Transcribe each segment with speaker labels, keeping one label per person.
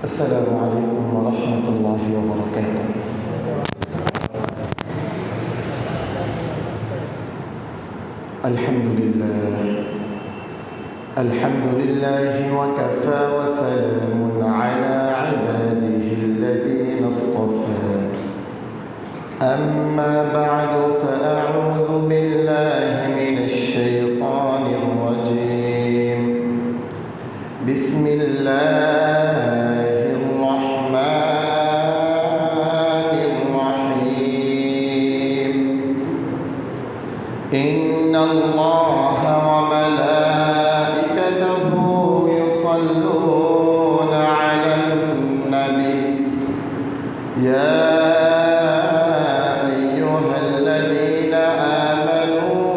Speaker 1: السلام عليكم ورحمة الله وبركاته. الحمد لله وكفى وسلام على عباده الذين اصطفى. أما بعد فأعوذ بالله من الشيطان الرجيم. بسم الله الرحمن الرحيم. إن الله وملائكته يصلون على النبي يا أيها الذين آمنوا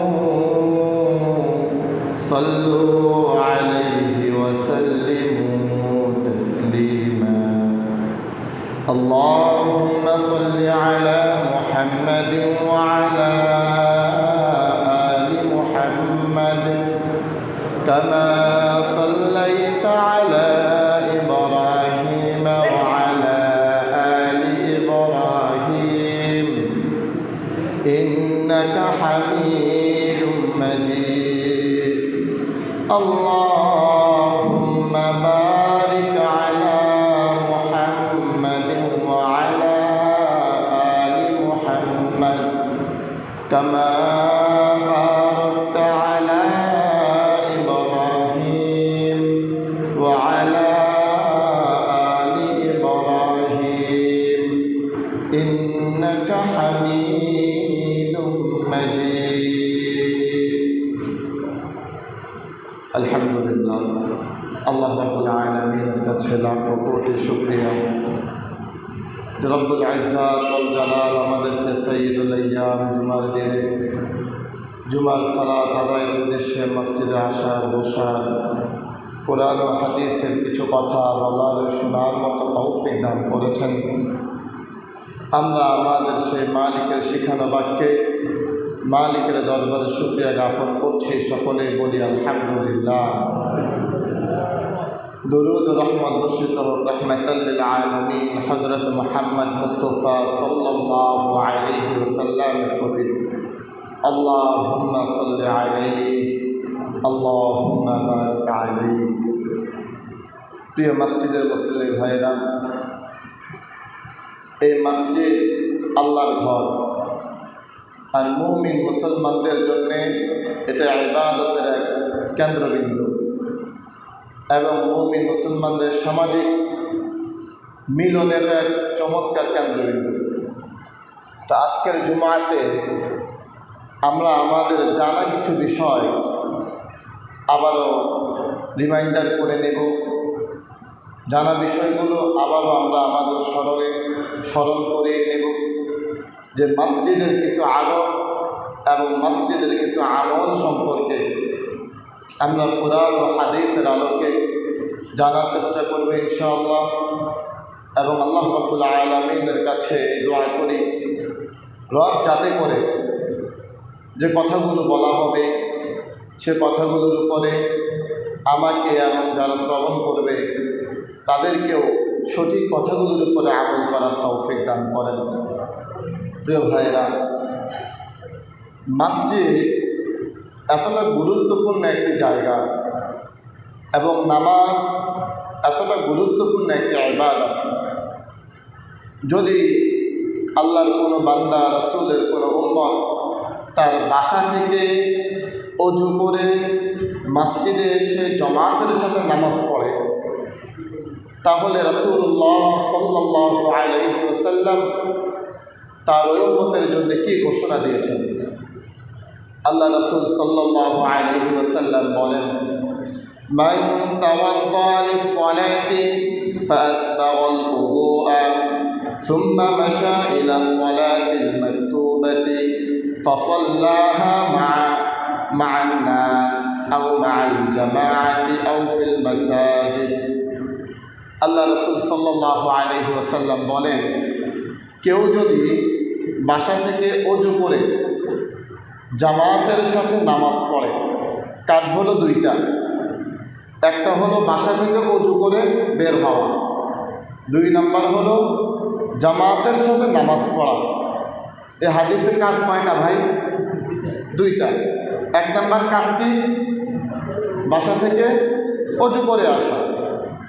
Speaker 1: صلوا عليه وسلموا تسليما. اللهم صل على محمد وعلى آل محمد كما صليت على إبراهيم وعلى آل إبراهيم إنك حميد مجيد. اللهم بارك على محمد وعلى آل محمد كما باركت على إبراهيم وعلى آل إبراهيم إنك حميد مجيد. আলহামদুলিল্লাহ, আল্লাহ রাব্বুল আলামিনের কাছে লাখো কোটি শুকরিয়া যে রব্বুল ইজ্জত ওয়াল জালাল আমাদেরকে সাইয়্যিদুল আইয়াম জুমার দিনে জুমার সালাত আদায়ের উদ্দেশ্যে মসজিদে আসার বসার কোরআন ও হাদিসের কিছু কথা বলার শোনার মতো তৌফিক দান করেছেন। আমরা আমাদের সেই মালিকের শিখানো বাক্যে মালিকের দরবারে শুকরিয়া জ্ঞাপন করছি। সকলেই বলি আলহামদুলিল্লাহ। দুরুদ ও রহমত বর্ষিত হোক রাহমাতাল লিল আলামিন হযরত মুহাম্মদ মুস্তাফা সাল্লাল্লাহু আলাইহি ওয়াসাল্লামের প্রতি। আল্লাহুম্মা সাল্লি আলাইহি আল্লাহুম্মা বারিক আলাইহি। প্রিয় মসজিদের মুসল্লি ভাইরা, এই মসজিদ আল্লাহর ঘর, আর মুমিন মুসলমানদের জন্য এটা ইবাদতের এক কেন্দ্রবিন্দু এবং মুমিন মুসলমানদের সামাজিক মিলনেরও এক চমৎকার কেন্দ্রবিন্দু। তো আজকের জুমাতে আমরা আমাদের জানা কিছু বিষয় আবারও রিমাইন্ডার করে নেব। জানা বিষয়গুলো আবারও আমরা আমাদের স্মরণ করে নেব যে মসজিদের কিছু আদব এবং মসজিদের কিছু আমল সম্পর্কে আমরা কোরআন ও হাদিসের আলোকে জানার চেষ্টা করব ইনশাআল্লাহ। এবং আল্লাহ রাব্বুল আলামিনের কাছে দোয়া করি রব যাতে করে যে কথাগুলো বলা হবে সে কথাগুলোর উপরে আমাকে এবং যারা শ্রবণ করবে তাদেরকেও সঠিক কথাগুলোর উপরে আমল করার তৌফিক দান করেন। প্রিয় ভাইয়েরা, মসজিদ এতটা গুরুত্বপূর্ণ একটি জায়গা এবং নামাজ এতটা গুরুত্বপূর্ণ একটি ইবাদত। যদি আল্লাহর কোনো বান্দা রাসূলের কোনো উম্মত তার বাসা থেকে ওযু করে মসজিদে এসে জামাতের সাথে নামাজ পড়ে, তাহলে রাসূলুল্লাহ সাল্লাল্লাহু আলাইহি ওয়াসাল্লাম তার ওই উম্মতের জন্য কি ঘোষণা দিয়েছেন? আল্লাহ রাসূল সাল্লাল্লাহু আলাইহি ওয়াসাল্লাম বলেন, মান তাওয়াদ্দা লিস-সালাতি ফাসবাগাল উযুআ সুম্মা মাশা ইলা-স-সালাতিল মাকতুবাতি ফাসাল্লাহা মা'আন নাস আও মা'আল জামাআতি আও ফিল মাসাজিদ। আল্লাহ রাসূল সাল্লাল্লাহু আলাইহি ওয়াসাল্লাম বলেন, কেউ যদি বাসা থেকে ওযু করে জামাতের সাথে নামাজ পড়ে, কাজ হলো দুইটা। একটা হলো বাসা থেকে ওযু করে বের হওয়া, 2 নম্বর হলো জামাতের সাথে নামাজ পড়া। এই হাদিসের কাজ কয়টা ভাই? 2টা। 1 নম্বর কাজ কি? বাসা থেকে অজু করে আসা।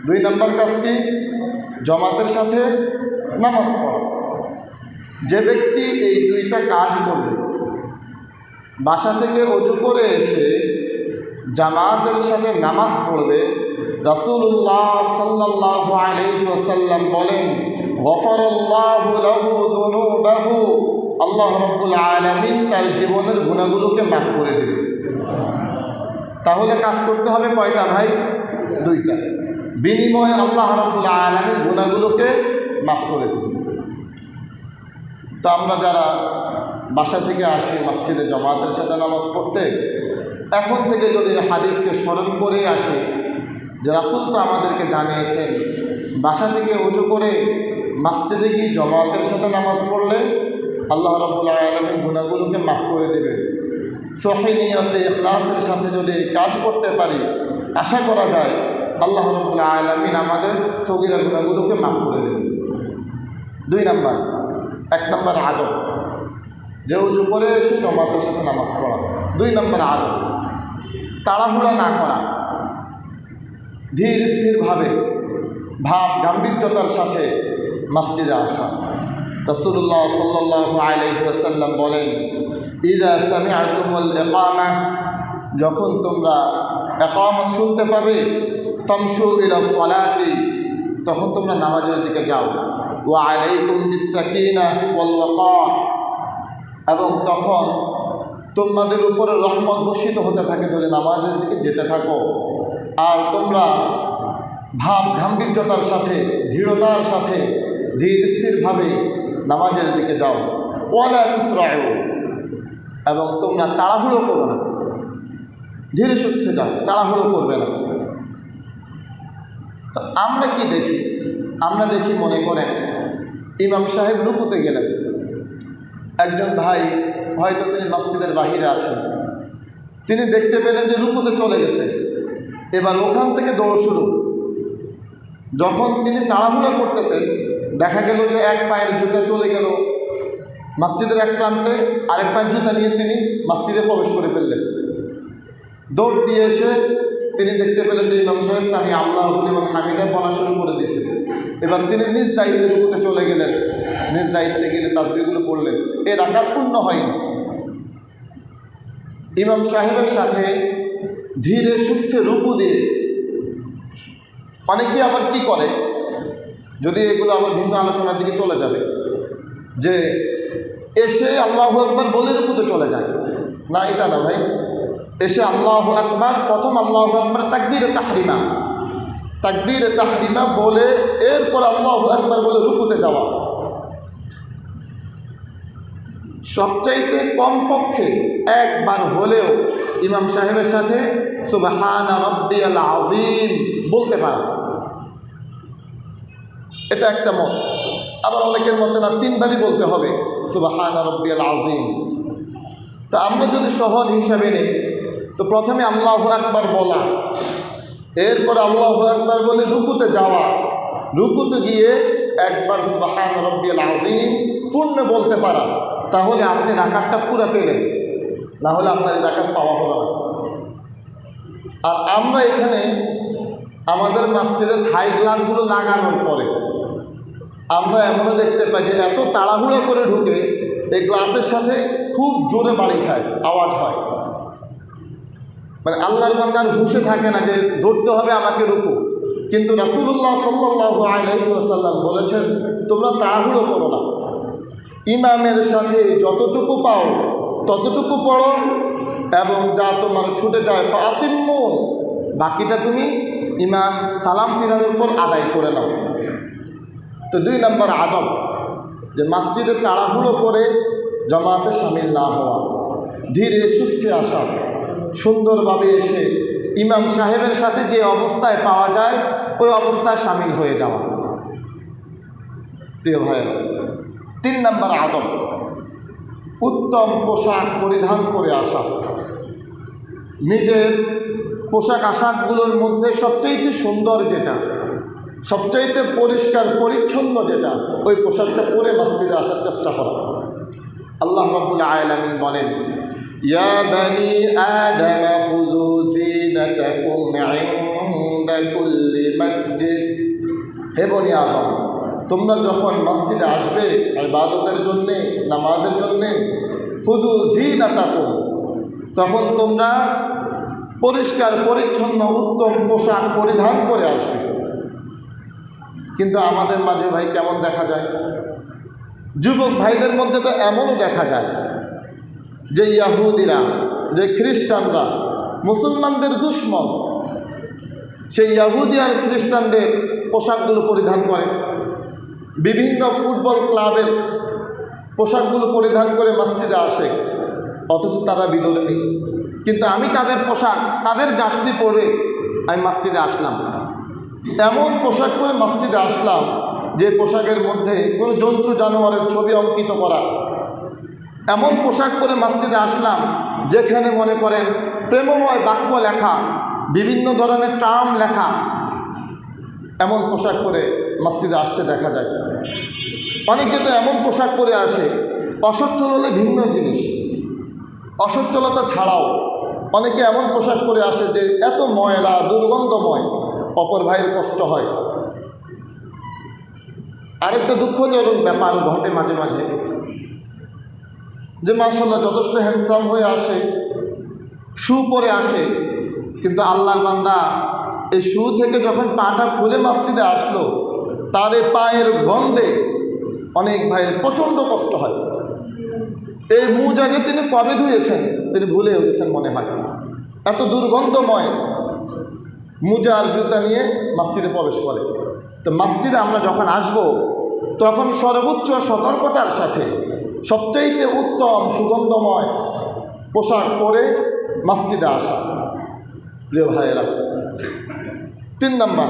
Speaker 1: 2 নম্বর কাজ কি? জামাতের সাথে নামাজ পড়া। যে ব্যক্তি এই 2টা কাজ করবে, বাসা থেকে অজু করে এসে জামাতের সাথে নামাজ পড়বে, রাসূলুল্লাহ সাল্লাল্লাহু আলাইহি ওয়াসাল্লাম বলেন, গফারাল্লাহু লাহু যুনুবাহু, আল্লাহ রাব্বুল আলামিন তার জীবনের গুনাহগুলোকে মাফ করে দেবে। তাহলে কাজ করতে হবে কয়টা ভাই? 2টা। বিনিময়ে আল্লাহ রাব্বুল আলামিন গুনাহগুলোকে মাফ করে দেবে। তো আমরা যারা বাসা থেকে আসি মসজিদে জামাতের সাথে নামাজ পড়তে, এখন থেকে যদি হাদিসকে স্মরণ করে আসি যে রাসূল তো আমাদেরকে জানিয়েছেন বাসা থেকে উজু করে মসজিদে গিয়ে জামাতের সাথে নামাজ পড়লে আল্লাহ রাব্বুল আলামিন গুনাহগুলোকে মাফ করে দেবে। সহিহ নিয়তে ইখলাসের সাথে যদি কাজ করতে পারি, আশা করা যায় আল্লাহ রাব্বুল আলামিন আমাদের সগীরা গুনাহগুলোকে মাফ করে দেবে। 2 নম্বর। 1 নম্বর আদব, যে উজু করে এসে জামাতের সাথে নামাজ পড়া। 2 নম্বর আদব, তাড়াহুড়া না করা, ধীর স্থিরভাবে ভাব গাম্ভীর্যতার সাথে মসজিদে আসা। রাসূলুল্লাহ সাল্লাল্লাহু আলাইহি ওয়াসাল্লাম বলেন, ইযা সামি'তুমুল ইকামা, যখন তোমরা ইকামত শুনতে পাবে, ফামশু ইলা সালাতি, তখন তোমরা নামাজের দিকে যাও। ওয়া আলাইকুম বিস-সাকিনাহ ওয়াল ওয়াকার, এবং তখন তোমাদের উপরে রহমত বর্ষিত হতে থাকে যদি নামাজের দিকে যেতে থাকো। আর তোমরা ভাব গাম্ভীর্যতার সাথে, দৃঢ়তার সাথে, ধীর স্থিরভাবে নামাজের দিকে যাও। ওয়ালা তুসরাউ, এবং তোমরা তাড়াহুড়ো করো না, ধীরে সুস্থে যাও, তাড়াহুড়ো করবে না। তো আমরা কি দেখি? আমরা দেখি মনে করেন ইমাম সাহেব রুকুতে গেলেন, একজন ভাই হয়তো তিনি মসজিদের বাহিরে আছেন, তিনি দেখতে পেলেন যে রুকুতে চলে গেছে, এবার ওখান থেকে দৌড় শুরু। যখন তিনি তাড়াহুড়ো করতেছেন, দেখা গেল যে এক পায়ের জুতা চলে গেল মসজিদের এক প্রান্তে, আরেক পায়ের জুতা নিয়ে তিনি মসজিদে প্রবেশ করে ফেললেন। দৌড় দিয়ে এসে তিনি দেখতে পেলেন যে ইমাম সাহেব সামি আল্লাহু লিমান হামিদা বলা শুরু করে দিয়েছেন। এবার তিনি নিজ দায়িত্বে রুকুতে চলে গেলেন, নিজ দায়িত্বে গেলে তাসবিহগুলো পড়লেন। এ রাকাত পূর্ণ হয়নি। ইমাম সাহেবের সাথে ধীরে সুস্থে রুকু দিয়ে, অনেকে আবার কি করে, যদি এগুলো আবার ভিন্ন আলোচনার দিকে চলে যাবে, যে এসে আল্লাহু আকবার বলে রুকুতে চলে যায়। না, এটা না ভাই। এসে আল্লাহু আকবার, প্রথম আল্লাহু আকবার তাকবীরে তাহরিমা, তাকবীরে তাহরিমা বলে এরপর আল্লাহু আকবার বলে রুকুতে যাওয়া। সবচাইতে কমপক্ষে একবার হলেও ইমাম সাহেবের সাথে সুবহানা রাব্বিয়াল আযীম বলতে পারে, এটা একটা মত। আবার অনেকের মতে না, 3 বারই বলতে হবে সুবহানা রাব্বিয়াল আযীম। তা আমরা যদি সহজ হিসাবে নিই, তো প্রথমে আল্লাহু আকবার বলা, এরপর আল্লাহু আকবার বলে রুকুতে যাওয়া, রুকুতে গিয়ে একবার সুবহানা রাব্বিয়াল আযীম পূর্ণ বলতে পারা, তাহলে আপনি রাকাতটা পুরো পেলেন, না হলে আপনার এই রাকাত পাওয়া হলো না। আর আমরা এখানে আমাদের মসজিদের থাই গ্লাসগুলো লাগানোর পরে আমরা এমনও দেখতে পাই যে এত তাড়াহুড়ো করে ঢুকে এই গ্লাসের সাথে খুব জোরে বাড়ি খায়, আওয়াজ হয়। মানে আল্লাহর বান্দার হুঁশে থাকে না যে ধরতে হবে আমাকে রুকু। কিন্তু রাসূলুল্লাহ সাল্লাল্লাহু আলাইহি ওয়াসাল্লাম বলেছেন, তোমরা তাড়াহুড়ো করো না, ইমামের সাথে যতটুকু পাও ততটুকু পড়ো, এবং যা তোমার ছুটে যায় ফাতিম্মু, বাকিটা তুমি ইমাম সালাম ফিরানোর পর আদায় করে নাও। তো 2 নম্বর আদব, যে মসজিদে তাড়াহুড়ো করে জামাতে শামিল না হওয়া, ধীরে সুস্থে আসা, সুন্দরভাবে এসে ইমাম সাহেবের সাথে যে অবস্থায় পাওয়া যায় ওই অবস্থায় শামিল হয়ে যাওয়া। প্রিয় ভাই, 3 নম্বর আদব, উত্তম পোশাক পরিধান করে আসা। নিজের পোশাক আশাকগুলোর মধ্যে সবচেয়ে সুন্দর যেটা, সবচাইতে পরিষ্কার পরিচ্ছন্ন যেটা, ওই পোশাকটা পরে মসজিদে আসার চেষ্টা করা। আল্লাহ রাব্বুল আলামিন বলেন, ইয়া বানি আদম খুযু যিনাতাকুম ইনদা কুল্লি মসজিদ। হে বনি আদম, তোমরা যখন মসজিদে আসবে ইবাদতের জন্যে, নামাজের জন্যে, খুযু যিনাতাকুম, তখন তোমরা পরিষ্কার পরিচ্ছন্ন উত্তম পোশাক পরিধান করে আসবে। কিন্তু আমাদের মাঝে ভাই কেমন দেখা যায়, যুবক ভাইদের মধ্যে তো এমনও দেখা যায় যে ইয়াহুদিরা, যে খ্রিস্টানরা মুসলমানদের দুশমন, সেই ইয়াহুদি আর খ্রিস্টানদের পোশাকগুলো পরিধান করে, বিভিন্ন ফুটবল ক্লাবের পোশাকগুলো পরিধান করে মসজিদে আসে, অথচ তারা বিধর্মী। কিন্তু আমি তাদের পোশাক, তাদের জার্সি পরে আমি মসজিদে আসলাম, এমন পোশাক পরে মসজিদে আসলাম যে পোশাকের মধ্যে কোনো জন্তু জানোয়ারের ছবি অঙ্কিত করা, এমন পোশাক পরে মসজিদে আসলাম যেখানে মনে করেন প্রেমময় বাক্য লেখা, বিভিন্ন ধরনের টার্ম লেখা, এমন পোশাক পরে মসজিদে আসতে দেখা যায়। অনেকে তো এমন পোশাক পরে আসে, অসচ্ছল হলে ভিন্ন জিনিস, অসচ্ছলতা ছাড়াও অনেকে এমন পোশাক পরে আসে যে এত ময়লা, দুর্গন্ধময়, অপর ভাইয়ের কষ্ট হয়। আরেকটা দুঃখজনক ব্যাপার ঘটে মাঝে মাঝে, যে মাশাআল্লাহ যথেষ্ট হ্যান্ডসাম হয়ে আসে, শু পরে আসে, কিন্তু আল্লাহর বান্দা এই শু থেকে যখন পাটা খুলে মসজিদে আসলো, তার এই পায়ের গন্ধে অনেক ভাইয়ের প্রচণ্ড কষ্ট হয়। এই মোজা যে তিনি কবে ধুয়েছেন তিনি ভুলে গেছেন মনে হয়, এত দুর্গন্ধময় মোজা আর জুতা নিয়ে মসজিদে প্রবেশ করে। তো মসজিদে আমরা যখন আসব তখন সর্বোচ্চ সতর্কতার সাথে সবচাইতে উত্তম সুগন্ধময় পোশাক পরে মসজিদে আসা। প্রিয় ভাইয়েরা, 3 নম্বর,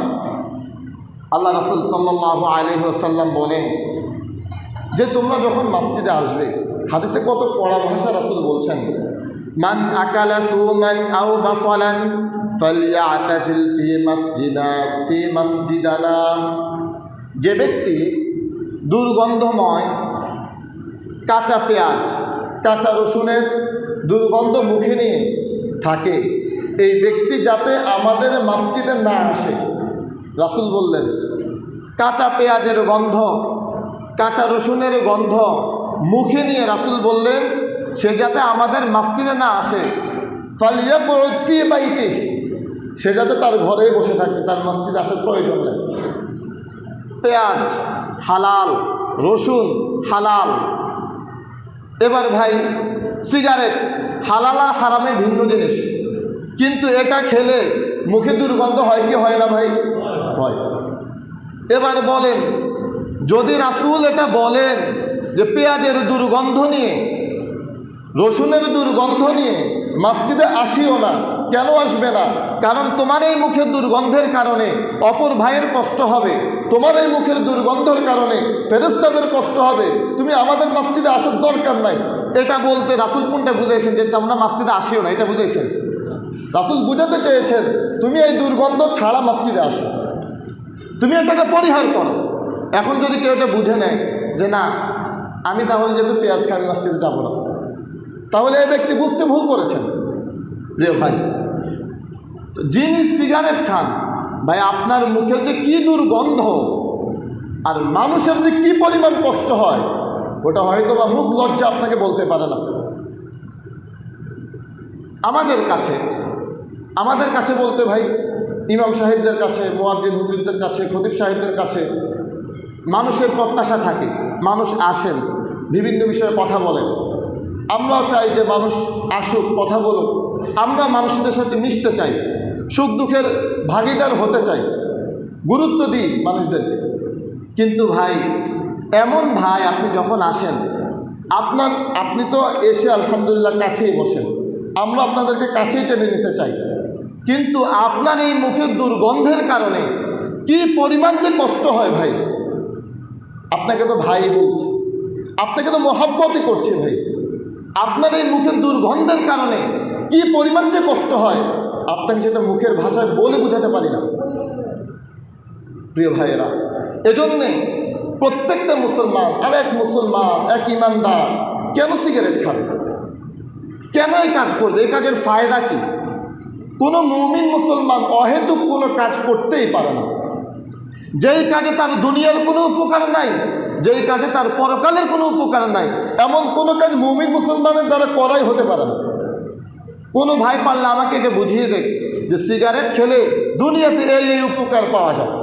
Speaker 1: আল্লাহ রাসূল সাল্লাল্লাহু আলাইহি ওয়াসাল্লাম বলেন যে তোমরা যখন মসজিদে আসবে, হাদিসে কত কড়া ভাষা রাসূল বলছেন, মান আকালা সুমান আও বাসালান ফালইয়াতাজিল ফি মসজিদানা। যে ব্যক্তি দুর্গন্ধময় কাঁচা পেঁয়াজ, কাঁচা রসুনের দুর্গন্ধ মুখে নিয়ে থাকে, এই ব্যক্তি যাতে আমাদের মসজিদে না আসে। রাসূল বললেন কাঁচা পেঁয়াজের গন্ধ, কাঁচা রসুনের গন্ধ মুখে নিয়ে রাসূল বললেন সে যাতে আমাদের মসজিদে না আসে। ফালিয়াকুদ ফি বাইতিহি, সে যাতে তার ঘরেই বসে থাকে, তার মসজিদে আসার প্রয়োজন নেই। পেঁয়াজ হালাল, রসুন হালাল। এবার ভাই সিগারেট হালাল আর হারামের ভিন্ন জিনিস, কিন্তু এটা খেলে মুখে দুর্গন্ধ হয় কি হয় না ভাই? হয়। এবার বলেন, যদি রাসূল এটা বলেন যে পেঁয়াজের দুর্গন্ধ নিয়ে, রসুনের দুর্গন্ধ নিয়ে মসজিদে আসিও না, কেন আসবে না? কারণ তোমার এই মুখের দুর্গন্ধের কারণে অপর ভাইয়ের কষ্ট হবে, তোমার এই মুখের দুর্গন্ধের কারণে ফেরেশতাদের কষ্ট হবে, তুমি আমাদের মসজিদে আসার দরকার নাই। এটা বলতে রাসূল কোনটা বুঝাইছেন যে তোমরা মসজিদে আসিও না, এটা বুঝাইছেন? রাসূল বুঝাতে চেয়েছেন তুমি এই দুর্গন্ধ ছাড়া মসজিদে আসো, তুমি এটাকে পরিহার করো। এখন যদি কেউ এটা বুঝে নেয় যে না আমি তাহলে যেহেতু পেঁয়াজ খাই মসজিদে যাবো না, তাহলে এই ব্যক্তি বুঝতে ভুল করেছেন। প্রিয় ভাই, যিনি সিগারেট খান, ভাই আপনার মুখের যে কি দুর্গন্ধ আর মানুষের যে কি পরিমাণ কষ্ট হয়, ওটা হয়তো বা মুখ লজ্জা আপনাকে বলতে পারে না। আমাদের কাছে বলতে ভাই, ইমাম সাহেবদের কাছে, মুয়াজ্জিন হুজুরদের কাছে, খতিব সাহেবদের কাছে মানুষের প্রত্যাশা থাকে, মানুষ আসেন, বিভিন্ন বিষয়ে কথা বলেন। আমরাও চাই যে মানুষ আসুক, কথা বলুক, আমরা মানুষদের সাথে মিশতে চাই, সুখ দুঃখের ভাগিদার হতে চাই, গুরুত্ব দিই মানুষদেরকে। কিন্তু ভাই এমন ভাই আপনি যখন আসেন, আপনি তো এসে আলহামদুলিল্লাহ কাছেই বসেন, আমরা আপনাদেরকে কাছেই টেনে নিতে চাই, কিন্তু আপনার এই মুখের দুর্গন্ধের কারণে কি পরিমাণ যে কষ্ট হয় ভাই। আপনাকে তো ভাই বলছি, আপনাকে তো মহব্বতই করছি ভাই, আপনার এই মুখের দুর্গন্ধের কারণে কি পরিমাণ যে কষ্ট হয় আপনাকে সেটা মুখের ভাষায় বলে বোঝাতে পারি না। প্রিয় ভাইয়েরা, এজন্যে প্রত্যেকটা মুসলমান, আর এক মুসলমান, এক ইমানদার কেন সিগারেট খাবে, কেন এই কাজ করবে? এই কাজের ফায়দা কি? কোনো মুমিন মুসলমান অহেতুক কোনো কাজ করতেই পারে না। যেই কাজে তার দুনিয়ার কোনো উপকার নাই, যেই কাজে তার পরকালের কোনো উপকার নাই, এমন কোনো কাজ মুমিন মুসলমানের দ্বারা করাই হতে পারে না। কোনো ভাই পারলে আমাকে এটা বুঝিয়ে দেখ যে সিগারেট খেলে দুনিয়াতে এই উপকার পাওয়া যায়।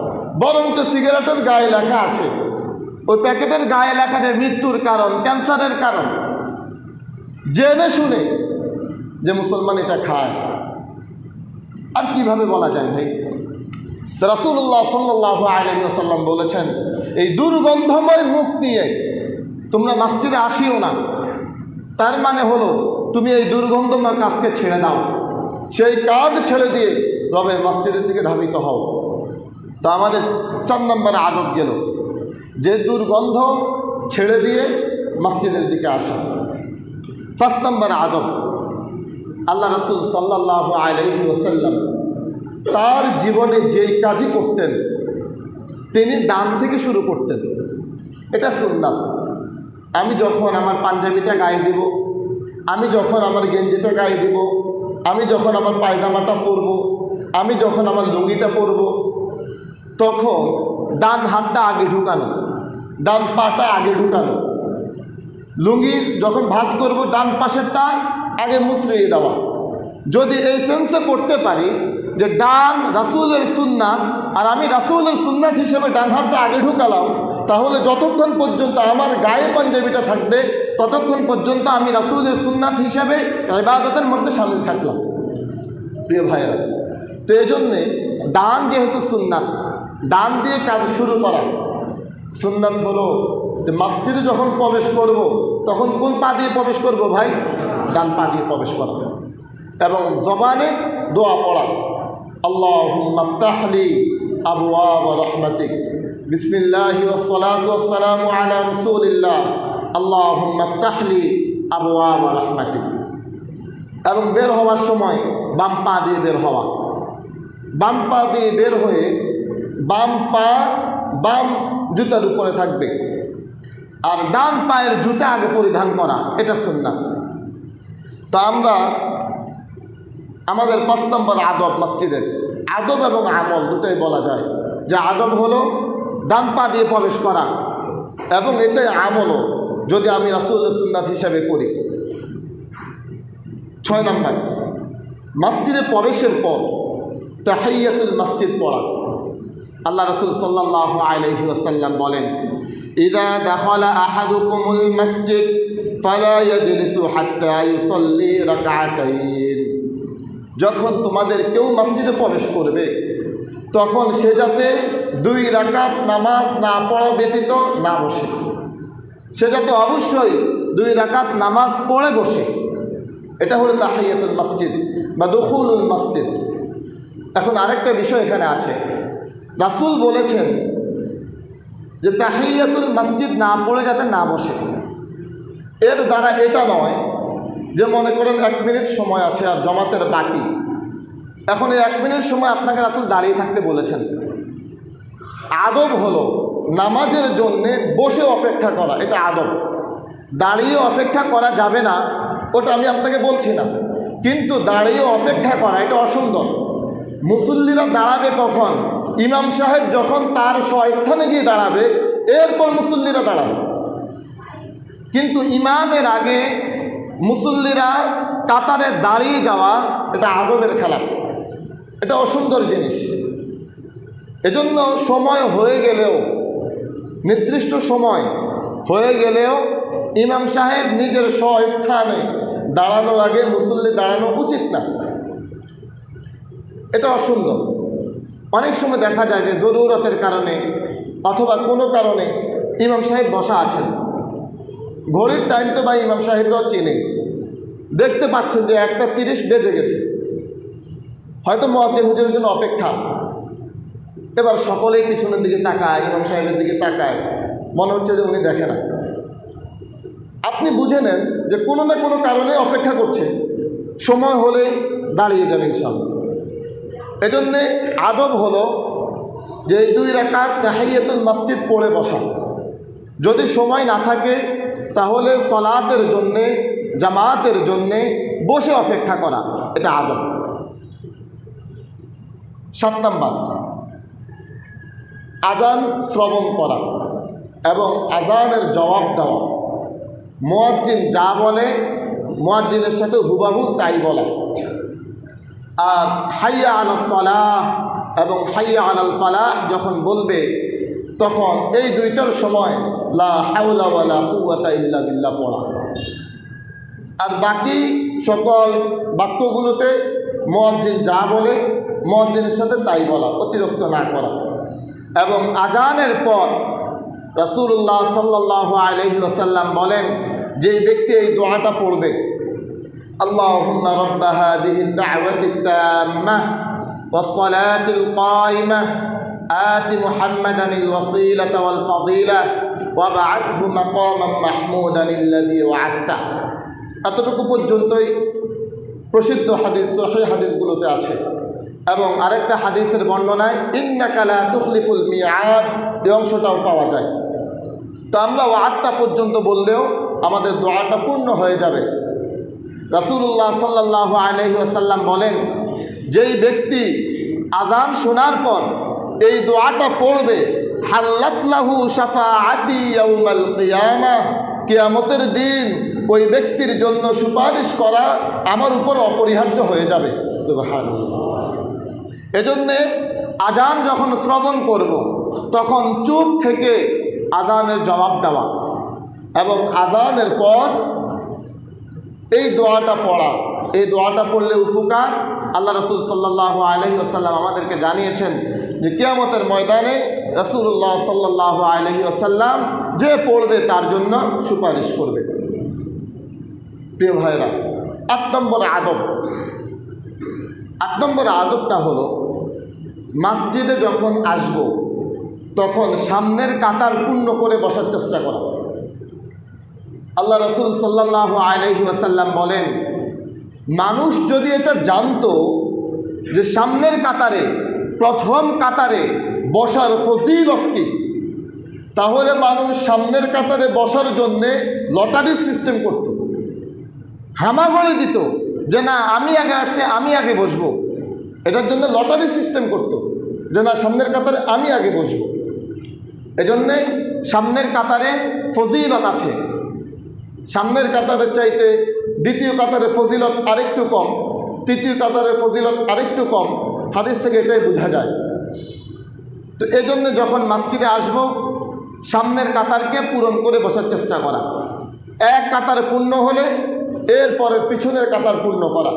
Speaker 1: বরঞ্চ সিগারেটের গায়ে লেখা আছে, ওই প্যাকেটের গায়ে লেখা যে মৃত্যুর কারণ, ক্যান্সারের কারণ, জেনে শুনে যে মুসলমান এটা খায়। আর কিভাবে বলা যায় ভাই? তো রাসূলুল্লাহ সাল্লাল্লাহু আলাইহি ওয়াসাল্লাম বলেছেন, এই দুর্গন্ধময় মুখ নিয়ে তোমরা মসজিদে আসিও না। তার মানে হলো তুমি এই দুর্গন্ধময় কাজকে ছেড়ে দাও, সেই কাজ ছেড়ে দিয়ে রবের মসজিদের দিকে ধাবিত হও। তো আমাদের 4 নম্বরে আদব গেল যে দুর্গন্ধ ছেড়ে দিয়ে মসজিদের দিকে আসা। 5 নম্বর আদব, আল্লাহ রাসূল সাল্লাল্লাহু আলাইহি ওয়াসাল্লাম তার জীবনে যেই কাজই করতেন তিনি ডান থেকে শুরু করতেন। এটা সুন্নাত। আমি যখন আমার পাঞ্জাবিটা গায়ে দিব, আমি যখন আমার গেঞ্জিটা গায়ে দিব, আমি যখন আমার পায়জামাটা পরব, আমি যখন আমার লুঙ্গিটা পরব, তখন ডান হাতটা আগে ঢুকানো, ডান পাটা আগে ঢুকানো। লুঙ্গি যখন ভাঁজ করব ডান পাশেরটা আগে মুছড়িয়ে দেওয়া। যদি এই সেন্সে করতে পারি যে ডান রাসূলের সুন্নাত আর আমি রাসূলের সুন্নাত হিসেবে ডান হাতটা আগে ঢুকালাম, তাহলে যতক্ষণ পর্যন্ত আমার গায়ে পাঞ্জাবিটা থাকবে ততক্ষণ পর্যন্ত আমি রাসূলের সুন্নাত হিসেবে ইবাদতের মধ্যে শামিল থাকলাম। প্রিয় ভাইয়েরা, তো এই জন্যে ডান যেহেতু সুন্নাত, ডান দিয়ে কাজ শুরু করা। সুন্নাত হলো যে মসজিদে যখন প্রবেশ করব তখন কোন পা দিয়ে প্রবেশ করব ভাই? ডান পা দিয়ে প্রবেশ করা। এবং জবানে দোয়া পড়া, আল্লাহুম্মা ইফতাহলি আবওয়াব রাহমাতিক, বিসমিল্লাহি ওয়াসসালাতু ওয়াসসালামু আলা রাসূলিল্লাহ, আল্লাহুম্মা ইফতাহলি আবওয়াব রাহমাতিক। এবং বের হওয়ার সময় বাম পা দিয়ে বের হওয়া। বাম পা দিয়ে বের হয়ে বাম পা বাম জুতার উপরে থাকবে, আর ডান পায়ের জুতা আগে পরিধান করা, এটা সুন্নাত। তো আমরা আমাদের 5 নম্বর আদব, মসজিদের আদব এবং আমল দুটোই বলা যায়। যে আদব হলো ডান পা দিয়ে প্রবেশ করা, এবং এটাই আমলও যদি আমি রাসূলের সুন্নাত হিসাবে করি। 6 নম্বর, মসজিদে প্রবেশের পর তাহিয়াতুল মসজিদ পড়া। আল্লাহ রাসূল সাল্লাল্লাহু আলাইহি ওয়াসাল্লাম বলেন, ইযা দাখালা আহাদুকুমুল মসজিদ ফালা ইয়াজলিসু হাত্তা ইউসাল্লি রাকআতাইন। যখন তোমাদের কেউ মসজিদে প্রবেশ করবে তখন সে যাতে 2 রাকাত নামাজ না পড়া ব্যতীত না বসে, সে যাতে অবশ্যই 2 রাকাত নামাজ পড়ে বসে। এটা হলো তাহিয়াতুল মসজিদ বা দুখুলুল মসজিদ। এখন আরেকটা বিষয় এখানে আছে, রাসূল বলেছেন যে তাহিয়াতুল মসজিদ না পড়ে যাতে না বসে। এর দ্বারা এটা নয় যে মনে করেন 1 মিনিট সময় আছে আর জমাতের বাকি, এখন এই 1 মিনিট সময় আপনাকে রাসূল দাঁড়িয়ে থাকতে বলেছেন। আদব হলো নামাজের জন্যে বসে অপেক্ষা করা, এটা আদব। দাঁড়িয়ে অপেক্ষা করা যাবে না ওটা আমি আপনাকে বলছি না, কিন্তু দাঁড়িয়ে অপেক্ষা করা এটা অসুন্দর। মুসল্লিরা দাঁড়াবে কখন? ইমাম সাহেব যখন তার স্বস্থানে গিয়ে দাঁড়াবে এরপর মুসল্লিরা দাঁড়াবে। কিন্তু ইমামের আগে মুসল্লিরা কাতারে দাঁড়িয়ে যাওয়া এটা আদবের খেলা, এটা অসুন্দর জিনিস। এজন্য সময় হয়ে গেলেও, নির্দিষ্ট সময় হয়ে গেলেও ইমাম সাহেব নিজের স্বস্থানে দাঁড়ানোর আগে মুসল্লি দাঁড়ানো উচিত না, এটা অসুন্দর। অনেক সময় দেখা যায় যে জরুরতের কারণে অথবা কোনো কারণে ইমাম সাহেব বসা আছেন, ঘড়ির টাইম তো ভাই ইমাম সাহেবরাও চেনে, দেখতে পাচ্ছেন যে 1:30 বেজে গেছে, হয়তো মুয়াজ্জিন হুজুরের জন্য অপেক্ষা। এবার সকলেই পিছনের দিকে তাকায়, ইমাম সাহেবের দিকে তাকায়, মনে হচ্ছে যে উনি দেখে না। আপনি বুঝে নেন যে কোনো না কোনো কারণে অপেক্ষা করছে, সময় হলে দাঁড়িয়ে যাবে ইনশাআল্লাহ। এজন্যে আদব হলো যে এই 2 রাকাত তাহিয়াতুল মসজিদ পড়ে বসা। যদি সময় না থাকে তাহলে সলাতের জন্যে, জামাতের জন্যে বসে অপেক্ষা করা, এটা আদব। 7 নম্বর, আজান শ্রবণ করা এবং আজানের জবাব দেওয়া। মুয়াজ্জিন যা বলে মুয়াজ্জিনের সাথে হুবাহু তাই বলা। আর হাইয়া আলাস সালাহ এবং হাইয়া আলাল ফালাহ যখন বলবে তখন এই 2টার সময় লা হাওলা ওয়ালা কুওয়াতা ইল্লা বিল্লাহ পড়া। আর বাকি সকল বাক্যগুলোতে মুয়াজ্জিন যা বলে মুয়াজ্জিনের সাথে তাই বলা, অতিরিক্ত না করা। এবং আজানের পর রাসূলুল্লাহ সাল্লাল্লাহু আলাইহি ওয়াসাল্লাম বলেন, যে ব্যক্তি এই দোয়াটা পড়বে, আল্লাহুম্মা রাব্বা হাযিহিদ দা'ওয়াতিত তাম্মাহ ওয়াস সালাতিল কায়িমাহ আতি মুহাম্মাদানিল ওয়াসিলাতা ওয়াল ফাদিলা ওয়াবআথহু মাকামান মাহমুদানিল্লাযী ওয়া'আদতা। এতটুকু পর্যন্তই প্রসিদ্ধ হাদিস, সহিহ হাদিসগুলোতে আছে। এবং আরেকটা হাদিসের বর্ণনায় ইন্নাকা লা তুখলিফুল মিআদ, এই অংশটাও পাওয়া যায়। তো আমরা ওয়া'আদতা পর্যন্ত বললেও আমাদের দোয়াটা পূর্ণ হয়ে যাবে। রাসূলুল্লাহ সাল্লাল্লাহু আলাইহি ওয়াসাল্লাম বলেন, যেই ব্যক্তি আযান শোনার পর এই দোয়াটা পড়বে, হাল্লাত লাহু শাফাআতি ইয়াউমাল কিয়ামাহ, কিয়ামতের দিন ওই ব্যক্তির জন্য সুপারিশ করা আমার উপর অপরিহার্য হয়ে যাবে। সুবহানাল্লাহ। এজন্যে আজান যখন শ্রবণ করব তখন চুপ থেকে আজানের জবাব দেওয়া এবং আজানের পর এই দোয়াটা পড়া। এই দোয়াটা পড়লে উপকার। আল্লাহ রাসূল সাল্লাল্লাহু আলাইহি ওয়াসাল্লাম আমাদেরকে জানিয়েছেন যে কিয়ামতের ময়দানে রাসূলুল্লাহ সাল্লাল্লাহু আলাইহি ওয়াসাল্লাম যে পড়বে তার জন্য সুপারিশ করবে। প্রিয় ভাইরা, 8 নম্বর আদব। 8 নম্বর আদবটা হলো, মসজিদে যখন আসব তখন সামনের কাতার পূর্ণ করে বসার চেষ্টা করা। আল্লাহ রাসূল সাল্লাল্লাহু আলাইহি ওয়াসাল্লাম বলেন, মানুষ যদি এটা জানতো যে সামনের কাতারে, প্রথম কাতারে বসার ফজিলত কি, তাহলে মানুষ সামনের কাতারে বসার জন্যে লটারি সিস্টেম করত, হামাগুড়ি দিত যে না আমি আগে আসছি, আমি আগে বসবো। এটার জন্য লটারি সিস্টেম করত যে না সামনের কাতারে আমি আগে বসবো। এজন্যে সামনের কাতারে ফজিলত আছে। সামনের কাতারের চাইতে দ্বিতীয় কাতারের ফজিলত আরেকটু কম, তৃতীয় কাতারের ফজিলত আরেকটু কম। হাদিস থেকে এটাই বোঝা যায়। তো এই জন্য যখন মসজিদে আসব সামনের কাতারকে পূরণ করে বসার চেষ্টা করা। এক কাতার পূর্ণ হলে এরপরে পিছনের কাতার পূর্ণ করা।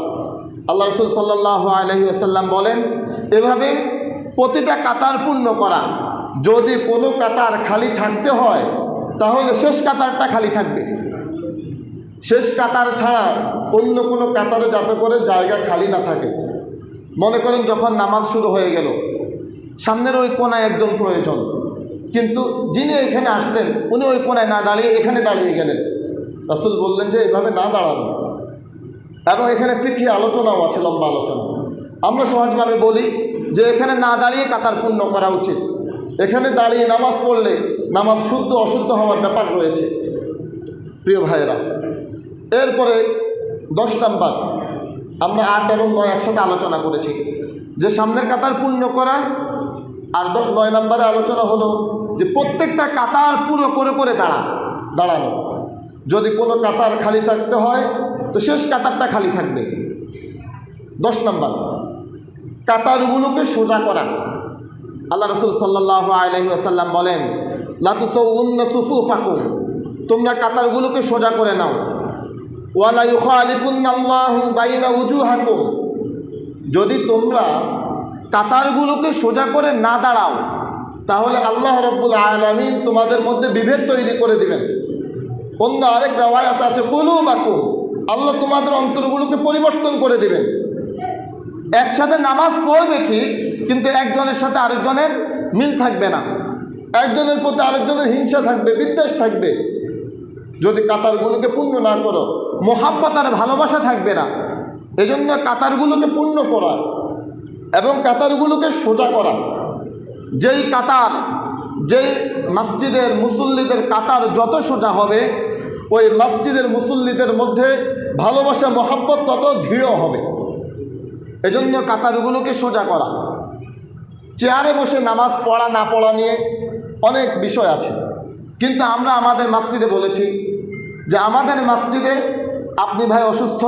Speaker 1: আল্লাহ রাসূল সাল্লাল্লাহু আলাইহি ওয়াসাল্লাম বলেন, এভাবে প্রতিটা কাতার পূর্ণ করা। যদি কোনো কাতার খালি থাকতে হয় তাহলে শেষ কাতারটা খালি থাকবে। শেষ কাতার ছাড়া অন্য কোনো কাতারে যাতে করে জায়গা খালি না থাকে। মনে করেন যখন নামাজ শুরু হয়ে গেল, সামনের ওই কোনায় একজন প্রয়োজন, কিন্তু যিনি এখানে আসলেন উনি ওই কোনায় না দাঁড়িয়ে এখানে দাঁড়িয়ে গেলেন। রাসূল বললেন যে এভাবে না দাঁড়ানো। এবং এখানে ফিকহি আলোচনাও আছে, লম্বা আলোচনা। আমরা সহজভাবে বলি যে এখানে না দাঁড়িয়ে কাতার পূর্ণ করা উচিত। এখানে দাঁড়িয়ে নামাজ পড়লে নামাজ শুদ্ধ অশুদ্ধ হওয়ার ব্যাপার রয়েছে। প্রিয় ভাইয়েরা, এরপরে 10 নম্বর, আমরা 8 এবং 9 একসাথে আলোচনা করেছি যে সামনের কাতার পূর্ণ করা। আর 9 নম্বরে আলোচনা হলো যে প্রত্যেকটা কাতার পুরো করে করে দাঁড়ানো। যদি কোনো কাতার খালি থাকতে হয় তো শেষ কাতারটা খালি থাকবে। 10 নম্বর, কাতারগুলোকে সোজা করা। আল্লাহ রাসূল সাল্লাল্লাহু আলাইহি ওয়াসাল্লাম বলেন, লা তুসাউন্না সুফুফাকুম, তোমরা কাতারগুলোকে সোজা করে নাও। ওয়ালা ইউখালিফুন্নাল্লাহু বাইনা উজুহাকুম, যদি তোমরা কাতারগুলোকে সোজা করে না দাঁড়াও তাহলে আল্লাহ রাব্বুল আলামিন তোমাদের মধ্যে বিভেদ তৈরি করে দিবেন। অন্য আরেক রাওয়ায়াত আছে কুলুবাকুম, আল্লাহ তোমাদের অন্তরগুলোকে পরিবর্তন করে দিবেন। একসাথে নামাজ পড়বে ঠিক, কিন্তু একজনের সাথে আরেকজনের মিল থাকবে না, একজনের প্রতি আরেকজনের হিংসা থাকবে, বিদ্বেষ থাকবে। যদি কাতারগুলোকে পূর্ণ না করো, মোহাব্বত আর ভালোবাসা থাকবে না। এজন্য কাতারগুলোকে পূর্ণ করা এবং কাতারগুলোকে সোজা করা। যেই কাতার, যেই মসজিদের মুসল্লিদের কাতার যত সোজা হবে, ওই মসজিদের মুসল্লিদের মধ্যে ভালোবাসা মহব্বত তত দৃঢ় হবে। এজন্য কাতারগুলোকে সোজা করা। চেয়ারে বসে নামাজ পড়া না পড়া নিয়ে অনেক বিষয় আছে, কিন্তু আমরা আমাদের মসজিদে বলেছি যে আমাদের মসজিদে আপনি ভাই অসুস্থ,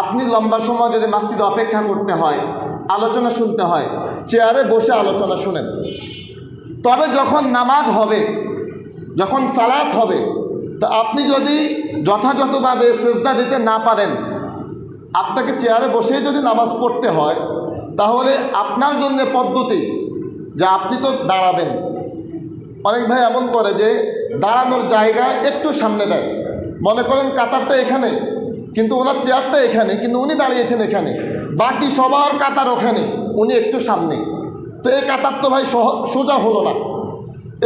Speaker 1: আপনি লম্বা সময় যদি মসজিদে অপেক্ষা করতে হয়, আলোচনা শুনতে হয়, চেয়ারে বসে আলোচনা শুনেন। তবে যখন নামাজ হবে, যখন সালাত হবে, তো আপনি যদি যথাযথভাবে সিজদা দিতে না পারেন, আপনাকে চেয়ারে বসেই যদি নামাজ পড়তে হয়, তাহলে আপনার জন্য পদ্ধতি যে আপনি তো দাঁড়াবেন। অনেক ভাই এমন করে যে দাঁড়ানোর জায়গায় একটু সামনে দেয়, মনে করেন কাতারটা এখানে, কিন্তু ওনার চেয়ারটা এখানে, কিন্তু উনি দাঁড়িয়েছেন এখানে, বাকি সবার কাতার ওখানে, উনি একটু সামনে। তো এই কাতার তো ভাই সোজা হলো না।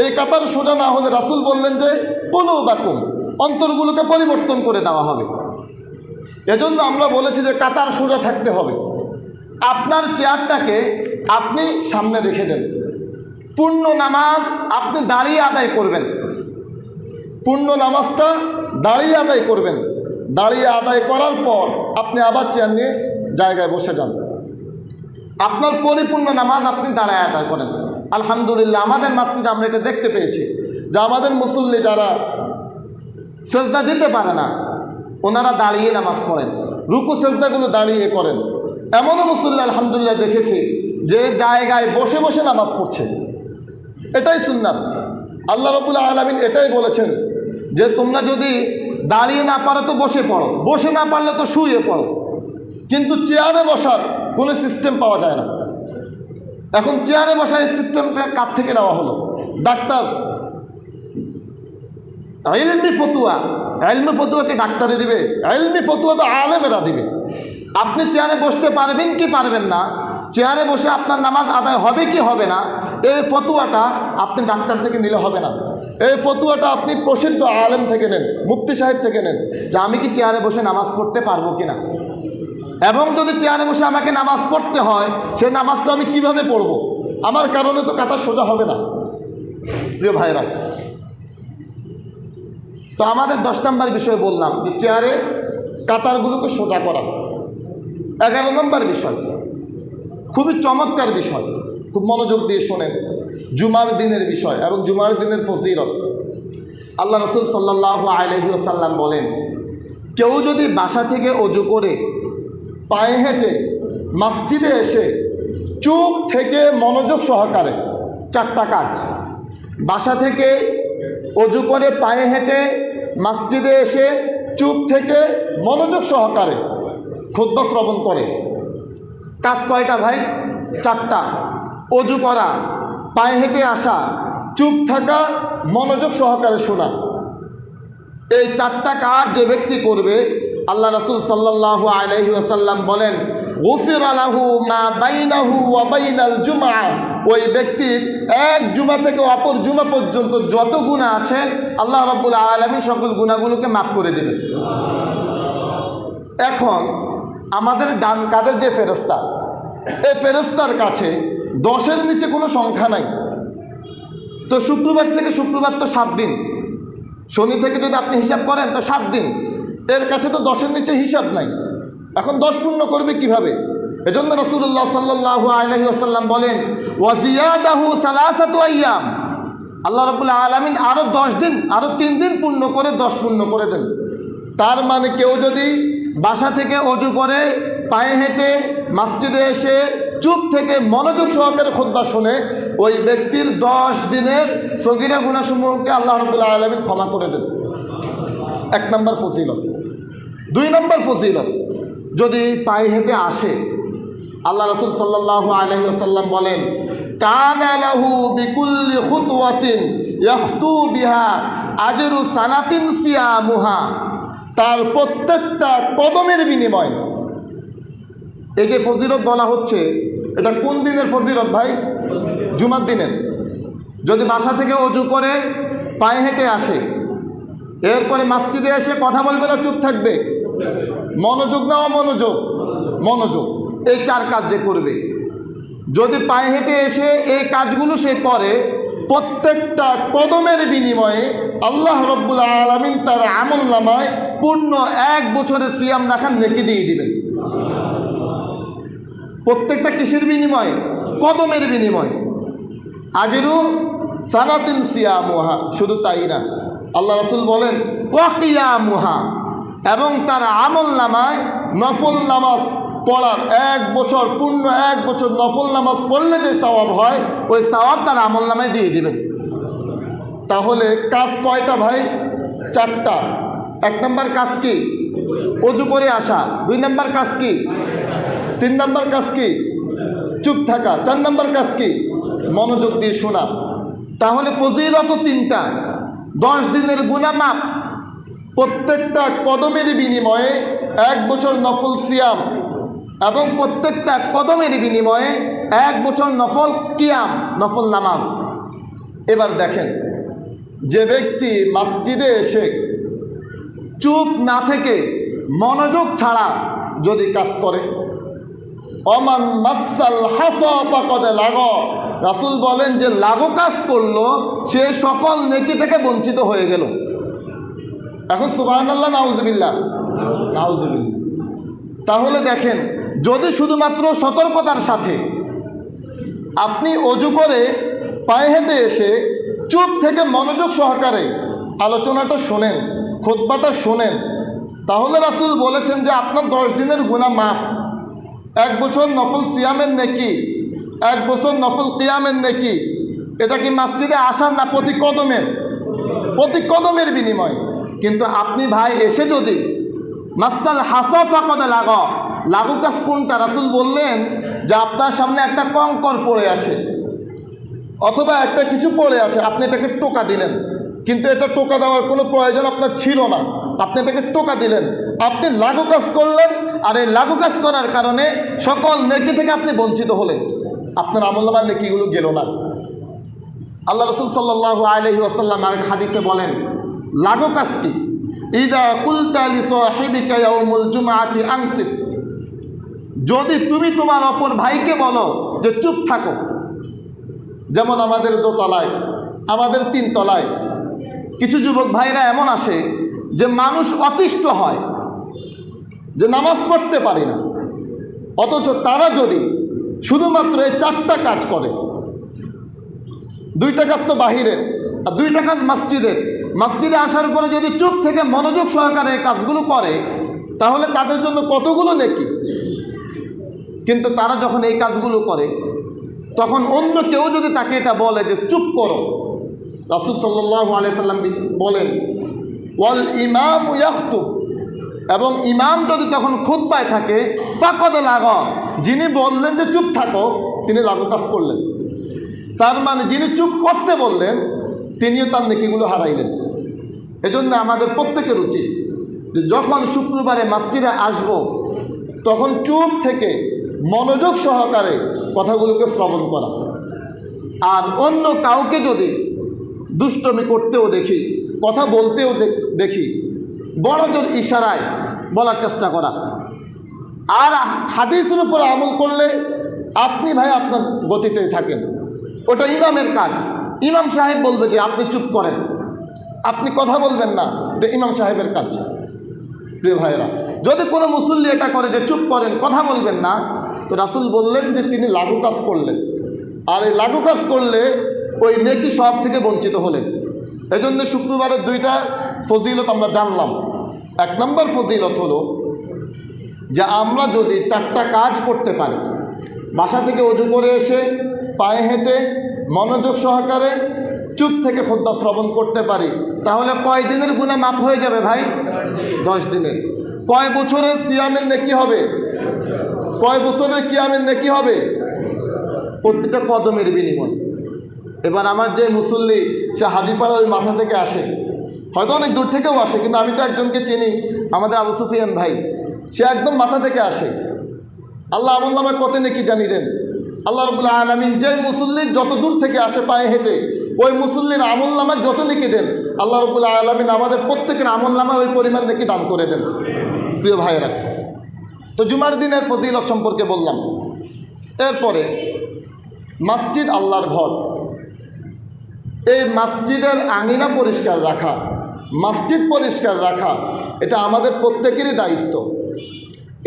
Speaker 1: এই কাতার সোজা না হলে রাসূল বললেন যে কুলুবাকুম, অন্তরগুলোকে পরিবর্তন করে দেওয়া হবে। এজন্য আমরা বলেছি যে কাতার সোজা থাকতে হবে। আপনার চেয়ারটাকে আপনি সামনে রেখে দেন। পূর্ণ নামাজ আপনি দাঁড়িয়ে আদায় করবেন, পূর্ণ নামাজটা দাঁড়িয়ে আদায় করবেন। দাঁড়িয়ে আদায় করার পর আপনি আবার চেয়ার নিয়ে জায়গায় বসে যান। আপনার পরিপূর্ণ নামাজ আপনি দাঁড়ায় আদায় করেন। আলহামদুলিল্লাহ, আমাদের মসজিদে আমরা এটা দেখতে পেয়েছি যে আমাদের মুসল্লি যারা সেজদা দিতে পারে না, ওনারা দাঁড়িয়ে নামাজ পড়েন, রুকু সেজদাগুলো দাঁড়িয়ে করেন। এমনও মুসল্লি আলহামদুলিল্লাহ দেখেছি যে জায়গায় বসে বসে নামাজ পড়ছে। এটাই সুন্নাত। আল্লাহ রাব্বুল আলামিন এটাই বলেছেন যে তোমরা যদি দাঁড়িয়ে না পারো তো বসে পড়ো, বসে না পারলে তো শুয়ে পড়ো। কিন্তু চেয়ারে বসার কোনো সিস্টেম পাওয়া যায় না। এখন চেয়ারে বসার এই সিস্টেমটা কার থেকে নেওয়া হলো? ডাক্তার ইলমি ফতুয়া, ইলমি ফতুয়াকে ডাক্তারে দিবে? ইলমি ফতুয়া তো আলেমেরা দিবে। আপনি চেয়ারে বসতে পারবেন কি পারবেন না, চেয়ারে বসে আপনার নামাজ আদায় হবে কি হবে না, এই ফতুয়াটা আপনি ডাক্তার থেকে নিলে হবে না। এই ফতুয়াটা আপনি প্রসিদ্ধ আলেম থেকে নেন, মুফতি সাহেব থেকে নেন, যে আমি কি চেয়ারে বসে নামাজ পড়তে পারবো কিনা, এবং যদি চেয়ারে বসে আমাকে নামাজ পড়তে হয় সেই নামাজটা আমি কিভাবে পড়ব। আমার কারণে তো কাতার সোজা হবে না। প্রিয় ভাইরা, তো আমাদের 10 নম্বর বিষয় বললাম যে চেয়ারে কাতারগুলোকে সোজা করা। 11 নম্বর বিষয়, খুবই চমৎকার বিষয়, খুব মনোযোগ দিয়ে শোনেন। জুমার দিনের বিষয় এবং জুমার দিনের ফজিলত। আল্লাহ রাসূল সাল্লাল্লাহু আলাইহি ওয়াসাল্লাম বলেন, কেউ যদি বাসা থেকে ওযু করে পায়ে হেঁটে মসজিদে এসে চুপ থেকে মনোযোগ সহকারে, 4টা কাজ। বাসা থেকে ওযু করে পায়ে হেঁটে মসজিদে এসে চুপ থেকে মনোযোগ সহকারে খুতবা শ্রবণ করে। কাজ কয়টা ভাই? 4টা। ওযু করা, পায়ে হেঁটে আসা, চুপ থাকা, মনোযোগ সহকারে শোনা। এই 4টা কাজ যে ব্যক্তি করবে, আল্লাহ রাসূল সাল্লাল্লাহু আলাইহি ওয়াসাল্লাম বলেন, গুফিরা লাহু মা বাইনাহু ওয়া বাইনাল জুমআ, ওই ব্যক্তির এক জুমা থেকে অপর জুমা পর্যন্ত যত গুনাহ আছে আল্লাহ রাব্বুল আলামিন সকল গুনাহগুলোকে মাফ করে দেবেন। এখন আমাদের ডান কাঁধের যে ফেরেশতা, এই ফেরেশতার কাছে 10-এর নিচে কোনো সংখ্যা নাই। তো শুক্রবার থেকে শুক্রবার তো 7 দিন, শনি থেকে যদি আপনি হিসাব করেন তো 7 দিন, এর কাছে তো 10-এর নিচে হিসাব নাই। এখন 10 পূর্ণ করবে কিভাবে? এজন্য রাসূলুল্লাহ সাল্লাল্লাহু আলাইহি ওয়াসাল্লাম বলেন, ওয়া জিয়াদাহু সালাসাতু আইয়াম, আল্লাহ রাব্বুল আলামিন আরও 10 দিন, আরও 3 দিন পূর্ণ করে 10 পূর্ণ করে দেন। তার মানে কেউ যদি বাসা থেকে ওযু করে পায়ে হেঁটে মসজিদে এসে চুপ থেকে মনোযোগ সহকারে খুতবা শুনে, ওই ব্যক্তির 10 দিনের সগীরা গুনাহসমূহকে আল্লাহ রাব্বুল আলামিন ক্ষমা করে দেন। 1 নম্বর ফজিলত। 2 নম্বর ফজিলত, যদি পায়ে হেঁটে আসে, আল্লাহ রাসূল সাল্লাল্লাহু আলাইহি ওয়াসাল্লাম বলেন, কানা লাহু বিকুল্লি খুতওয়াতিন ইয়াখতু বিহা আজরু সানাতিন সিয়ামুহা, তার প্রত্যেকটা কদমের বিনিময়। এই যে ফজিলত বলা হচ্ছে, এটা কোন দিনের ফজিলত ভাই? জুমার দিনের। যদি বাসা থেকে ওযু করে পায়ে হেঁটে আসে, এরপরে মসজিদে এসে কথা বলবে না চুপ থাকবে? মনোযোগ না অমনোযোগ? মনোযোগ। এই 4 কাজ যে করবে, যদি পায়ে হেঁটে এসে এই কাজগুলো সে করে, প্রত্যেকটা কদমের বিনিময়ে আল্লাহ রব্বুল আলামিন তার আমলনামায় পূর্ণ 1 বছরের সিয়াম রাখার নেকি দিয়ে দিবেন। প্রত্যেকটা কিসের বিনিময়ে? কদমের বিনিময়ে। আজরু সানাতিন সিয়ামুহা, শুধু তাই না, আল্লাহ রাসূল বলেন ওয়াকিয়ামুহা, এবং তার আমলনামায় নফল নামাজ পড়ার 1 বছর, পূর্ণ 1 বছর নফল নামাজ পড়লে যে সওয়াব হয়, ওই সওয়াব তার আমলনামায় দিয়ে দিবেন। তাহলে কাজ কয়টা ভাই? 4টা। 1 নম্বর কাজ কি? ওযু করে আসা। 2 নম্বর কাজ কি? 3 নম্বর কাজ কি? চুপ থাকা। 4 নম্বর কাজ কি? মনোযোগ দিয়ে শোনা। তাহলে ফজিলত 3টা। 10 দিনের গুনাহ মাফ, প্রত্যেকটা কদমের বিনিময়ে 1 বছর নফল সিয়াম, এবং প্রত্যেকটা কদমের বিনিময়ে 1 বছর নফল কিয়াম, নফল নামাজ। এবার দেখেন, যে ব্যক্তি মসজিদে এসে চুপ না থেকে মনোযোগ ছাড়া যদি কাজ করে, অমান মাসাল হাসা ফাকাদ লাগা, রাসূল বলেন যে লাগো কাজ করলো সে সকল নেকি থেকে বঞ্চিত হয়ে গেল। এখন সুবহানাল্লাহ, নাউজুবিল্লাহ, নাউজুবিল্লাহ। তাহলে দেখেন, যদি শুধুমাত্র সতর্কতার সাথে আপনি অজু করে পায়ে হেঁটে এসে চুপ থেকে মনোযোগ সহকারে আলোচনাটা শোনেন, খুতবাটা শোনেন, তাহলে রাসূল বলেছেন যে আপনার 10 দিনের গুনাহ মাফ, 1 বছর নফল সিয়ামের নেকি, 1 বছর নফল কিয়ামের নেকি। এটা কি মসজিদে আসার না প্রতি কদমের? প্রতি কদমের বিনিময়। কিন্তু আপনি ভাই এসে যদি মাসাল হাসা ফাকাদ লাগা, লাগু কাজ কোনটা? রাসূল বললেন যে আপনার সামনে একটা কঙ্কর পড়ে আছে অথবা একটা কিছু পড়ে আছে, আপনি এটাকে টোকা দিলেন, কিন্তু এটা টোকা দেওয়ার কোনো প্রয়োজন আপনার ছিল না, আপনি এটাকে টোকা দিলেন, আপনি লাগু কাজ করলেন, আর এই লাগু কাজ করার কারণে সকল নেকি থেকে আপনি বঞ্চিত হলেন, আপনার আমলনামার নেকিগুলো গেল না। আল্লাহ রাসূল সাল্লাল্লাহু আলাইহি ওয়াসাল্লাম আর হাদিসে বলেন, লাগু কাজ কি? ইযা কুলতা লিসাহিবিকা ইয়াউমুল জুমআতি আনসিত, যদি তুমি তোমার অপর ভাইকে বলো যে চুপ থাকো, যেমন আমাদের দোতলায়, আমাদের 3 তলায় কিছু যুবক ভাইরা এমন আসে যে মানুষ অতিষ্ঠ হয় যে নামাজ পড়তে পারি না, অথচ তারা যদি শুধুমাত্র এই 4টা কাজ করে, 2টা কাজ তো বাহিরের আর 2টা কাজ মসজিদের, মসজিদে আসার পরে যদি চুপ থেকে মনোযোগ সহকারে এই কাজগুলো করে, তাহলে তাদের জন্য কতগুলো নেকি। কিন্তু তারা যখন এই কাজগুলো করে, তখন অন্য কেউ যদি তাকে এটা বলে যে চুপ করো, রাসূল সাল্লাল্লাহু আলাইহি সাল্লাম বলেন ওয়াল ইমামু ইয়াখতুব, এবং ইমাম যদি তখন খুতবায় থাকে, ফাকাদ লাগা, যিনি বললেন যে চুপ থাকো তিনি লাগু কাজ করলেন। তার মানে যিনি চুপ করতে বললেন তিনিও তার নেকিগুলো হারাইলেন। এজন্য আমাদের প্রত্যেকের উচিত যে যখন শুক্রবারে মসজিদে আসব, তখন চুপ থেকে মনোযোগ সহকারে কথাগুলোকে শ্রবণ করা, আর অন্য কাউকে যদি দুষ্টমি করতেও দেখি, কথা বলতেও দেখি, বড় জোর ইশারায় বলার চেষ্টা করা। আর হাদিসের উপর আমল করলে আপনি ভাই আপনার গতিতেই থাকেন, ওটা ইমামের কাজ। ইমাম সাহেব বলবে যে আপনি চুপ করেন, আপনি কথা বলবেন না, এটা ইমাম সাহেবের কাজ। প্রিয় ভাইয়েরা, যদি কোনো মুসল্লি এটা করে যে চুপ করেন, কথা বলবেন না, তো রাসূল বললেন যে তিনি লাগু কাজ করলেন, আর এই লাগু কাজ করলে ওই নেকি সব থেকে বঞ্চিত হলেন। এজন্য শুক্রবারের 2টা ফজিলত আমরা জানলাম। 1 নম্বর ফজিলত হলো যে আমরা যদি 4টা কাজ করতে পারি, বাসা থেকে অজু করে এসে পায়ে হেঁটে মনোযোগ সহকারে চুপ থেকে খুতবা শ্রবণ করতে পারি, তাহলে কয় দিনের গুনাহ মাফ হয়ে যাবে ভাই? 10 দিনের। কয় বছরের সিয়ামের নেকি হবে? কয় বছরের কিয়ামের নেকি হবে? প্রত্যেকটা কদমের বিনিময়। এবার আমার যে মুসল্লি, সে হাজীপাড়ার ওই মাথা থেকে আসে, হয়তো অনেক দূর থেকেও আসে, কিন্তু আমি তো একজনকে চিনি, আমাদের আবু সুফিয়ান ভাই, সে একদম মাথা থেকে আসে। আল্লাহ আমলনামায় কত নেকি জানিয়ে দেন। আল্লাহ রাব্বুল আলামিন যে মুসল্লির যত দূর থেকে আসে পায়ে হেঁটে, ওই মুসল্লির আমলনামায় যত নেকি দেন, আল্লাহ রাব্বুল আলামিন আমাদের প্রত্যেকের আমলনামায় ওই পরিমাণ নেকি দান করে দেন। প্রিয় ভাইয়েরা, তো জুমার দিনের ফজিলত সম্পর্কে বললাম। এরপরে মসজিদ আল্লাহর ঘর, এই মসজিদের আঙিনা পরিষ্কার রাখা, মসজিদ পরিষ্কার রাখা এটা আমাদের প্রত্যেকেরই দায়িত্ব।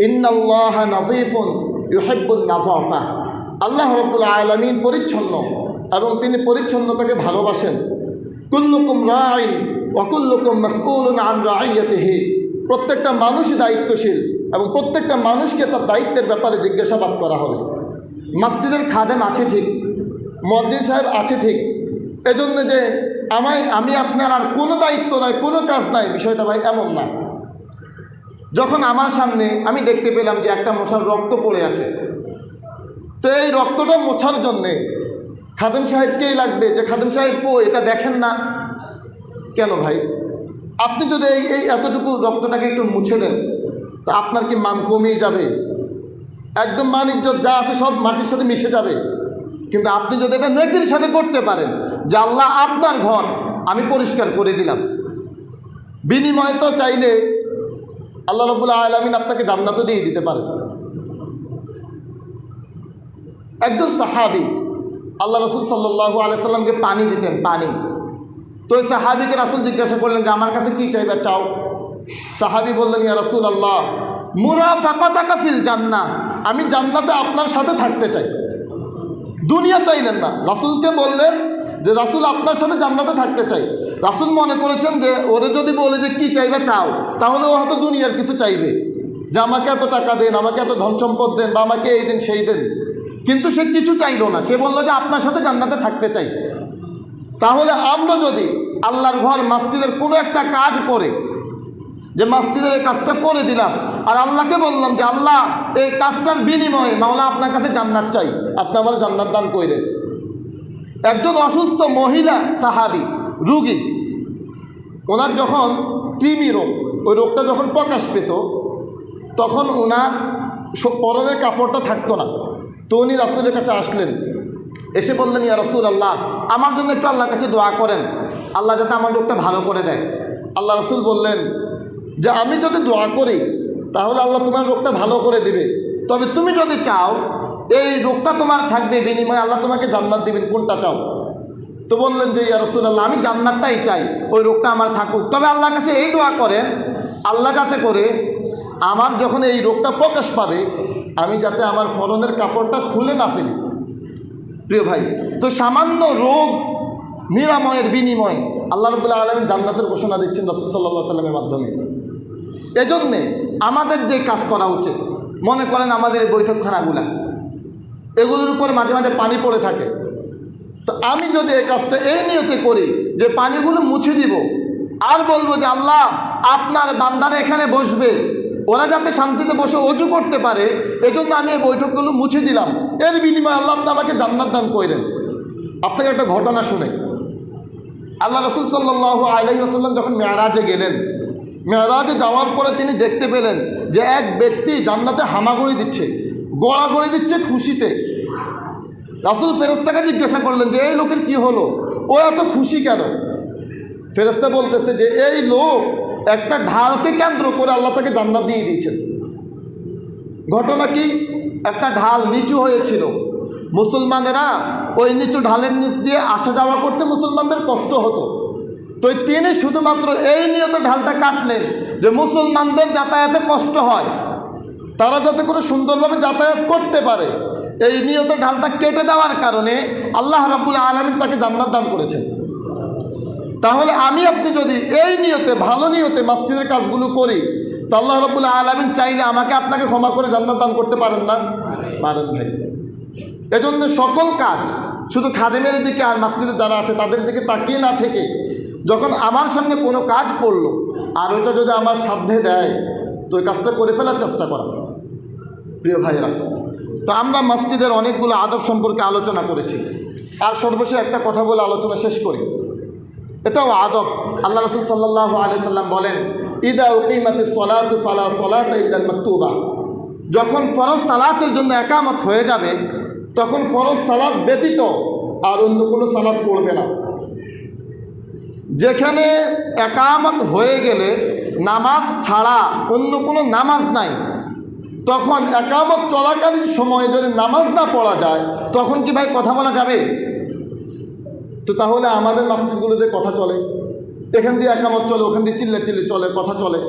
Speaker 1: ইন্নাল্লাহা নাযীফুন ইউহিব্বুন নাযাফা, আল্লাহ রাব্বুল আলামিন পরিচ্ছন্ন এবং তিনি পরিচ্ছন্নতাকে ভালোবাসেন। কুল্লুকুম রাঈন ওয়া কুল্লুকুম মাসউলুন আন রাইয়াতিহি, প্রত্যেকটা মানুষই দায়িত্বশীল এবং প্রত্যেকটা মানুষকে তার দায়িত্বের ব্যাপারে জিজ্ঞাসাবাদ করা হবে। মসজিদের খাদেম আছে ঠিক, মসজিদ সাহেব আছে ঠিক, এজন্য যে আমি আপনার আর কোনো দায়িত্ব নাই, কোনো কাজ নাই, বিষয়টা ভাই এমন না। যখন আমার সামনে আমি দেখতে পেলাম যে একটা মশার রক্ত পড়ে আছে, তো এই রক্তটা মোছার জন্যে খাদেম সাহেবকেই লাগবে যে খাদেম সাহেব এটা দেখেন না কেন ভাই? আপনি যদি এই এতটুকু রক্তটাকে একটু মুছে দেন তা আপনার কি মান কমিয়ে যাবে? একদম মান ইজ্জত যা আছে সব মাটির সাথে মিশে যাবে। কিন্তু আপনি যদি এটা নেকির সাথে করতে পারেন যে আল্লাহ আপনার ঘর আমি পরিষ্কার করে দিলাম, বিনিময় তো চাইলে আল্লাহ রাব্বুল আলামিন আপনাকে জান্নাতও দিয়ে দিতে পারেন। একজন সাহাবী আল্লাহ রাসূল সাল্লাল্লাহু আলাইহি সাল্লামকে পানি দিতেন, পানি। তো ওই সাহাবীকে রাসূল জিজ্ঞাসা করলেন যে আমার কাছে কী চাইবে, চাও। সাহাবী বললেন ইয়া রাসূলুল্লাহ মুরাফাকাতাকা ফিল জান্নাহ, আমি জান্নাতে আপনার সাথে থাকতে চাই। দুনিয়া চাইলেন না, রাসূলকে বললেন যে রাসূল আপনার সাথে জান্নাতে থাকতে চাই। রাসূল মনে করেছেন যে ওরে যদি বলে যে কী চাইবে চাও, তাহলে ও হয়তো দুনিয়ার কিছু চাইবে, যে আমাকে এত টাকা দেন, আমাকে এত ধন সম্পদ দেন, বা আমাকে এই দিন সেই দেন। কিন্তু সে কিছু চাইল না, সে বলল যে আপনার সাথে জান্নাতে থাকতে চাই। তাহলে আমরা যদি আল্লাহর ঘর মসজিদের কোনো একটা কাজ করে, যে মসজিদের এই কাজটা করে দিলাম, আর আল্লাহকে বললাম যে আল্লাহ এই কাজটার বিনিময়ে মাওলা আপনার কাছে জান্নাত চাই, আপনি আমার জান্নাত দান করেন। একজন অসুস্থ মহিলা সাহাবী রুগী, ওনার যখন কৃমি রোগ, ওই রোগটা যখন প্রকাশ পেত তখন ওনার পরনের কাপড়টা থাকতো না। তো উনি রাসূলের কাছে আসলেন, এসে বললেন ইয়া রাসূলুল্লাহ আমার জন্য একটু আল্লাহর কাছে দোয়া করেন, আল্লাহ যাতে আমার রোগটা ভালো করে দেয়। আল্লাহ রাসূল বললেন যে আমি যদি দোয়া করি তাহলে আল্লাহ তোমার রোগটা ভালো করে দিবে, তবে তুমি যদি চাও এই রোগটা তোমার থাকবে, বিনিময়ে আল্লাহ তোমাকে জান্নাত দিবেন, কোনটা চাও? তো বললেন যে ইয়া রাসূলুল্লাহ আমি জান্নাতটাই চাই, ওই রোগটা আমার থাকুক, তবে আল্লাহর কাছে এই দোয়া করেন আল্লাহ যাতে করে আমার যখন এই রোগটা প্রকাশ পাবে আমি যাতে আমার পরনের কাপড়টা খুলে না ফেলি। প্রিয় ভাই, তো সামান্য রোগ নিরাময়ের বিনিময়ে আল্লাহ রাব্বুল আলামিন জান্নাতের ঘোষণা দিচ্ছেন রাসূল সাল্লাল্লাহু আলাইহি সাল্লামের মাধ্যমে। এজন্যে আমাদের যে কাজ করা উচিত, মনে করেন আমাদের এই বৈঠকখানাগুলা, এগুলোর উপর মাঝে মাঝে পানি পড়ে থাকে, তো আমি যদি এই কাজটা এই নিয়তে করি যে পানিগুলো মুছে দিব, আর বলবো যে আল্লাহ আপনার বান্দারা এখানে বসবে, ওরা যাতে শান্তিতে বসে অজু করতে পারে, এজন্য আমি এই বৈঠকগুলো মুছে দিলাম, এর বিনিময়ে আল্লাহ আপনি আমাকে জান্নাত দান করেন। আপনাকে একটা ঘটনা শুনে, আল্লাহ রাসূল সাল্লাল্লাহু আলাইহি ওয়াসাল্লাম যখন মেরাজে গেলেন, মেরাজে যাওয়ার পরে তিনি দেখতে পেলেন যে এক ব্যক্তি জান্নাতে হামাগুড়ি দিচ্ছে, গড়াগড়ি দিচ্ছে খুশিতে। রাসূল ফেরেশতাকে জিজ্ঞাসা করলেন যে এই লোকের কি হলো, ও এত খুশি কেন? ফেরেশতা বলতেছে যে এই লোক একটা ঢালকে কেন্দ্র করে আল্লাহ তাকে জান্নাত দিয়ে দিয়েছেন। ঘটনা কি? একটা ঢাল নিচু হয়েছিল, মুসলমানেরা ওই নিচু ঢালের নিচ দিয়ে আসা যাওয়া করতে মুসলমানদের কষ্ট হতো, তো তিনি শুধুমাত্র এই নিয়তে ঢালটা কাটলেন যে মুসলমানদের যাতায়াতে কষ্ট হয়, তারা যাতে করে সুন্দরভাবে যাতায়াত করতে পারে, এই নিয়তে ঢালটা কেটে দেওয়ার কারণে আল্লাহ রাব্বুল আলামিন তাকে জান্নাত দান করেছেন। তাহলে আমি আপনি যদি এই নিয়তে, ভালো নিয়তে মসজিদের কাজগুলো করি, তো আল্লাহ রাব্বুল আলামিন চাইলে আমাকে আপনাকে ক্ষমা করে জান্নাত দান করতে পারেন না? পারেন ভাই। এজন্য সকল কাজ শুধু খাদেমের দিকে আর মসজিদে যারা আছে তাদের দিকে তাকিয়ে না থেকে, যখন আমার সামনে কোনো কাজ পড়লো আর ওইটা যদি আমার সাধ্যে দেয় তো ওই কাজটা করে ফেলার চেষ্টা করা। প্রিয় ভাইয়েরা, তো আমরা মসজিদের অনেকগুলো আদব সম্পর্কে আলোচনা করেছি, আর সর্বশেষ একটা কথা বলে আলোচনা শেষ করি, এটাও আদব। আল্লাহ রাসূল সাল্লাল্লাহু আলাইহি সাল্লাম বলেন ইদা উকিমাতিস সালাতু ফালা সালাতা ইল্লাল মাকতুবা, যখন ফরজ সালাতের জন্য একামত হয়ে যাবে তখন ফরজ সালাত ব্যতীত আর অন্য কোনো সালাত পড়বে না। যেখানে একামত হয়ে গেলে নামাজ ছাড়া অন্য কোনো নামাজ নাই, তখন একামত চলাকালীন সময়ে যদি নামাজ না পড়া যায় তখন কি ভাই কথা বলা যাবে? তো তাহলে আমাদের মসজিদগুলোতে কথা চলে, এখান দিয়ে একামত চলে, ওখান দিয়ে চিল্লা চিল্লি চলে, কথা চলে।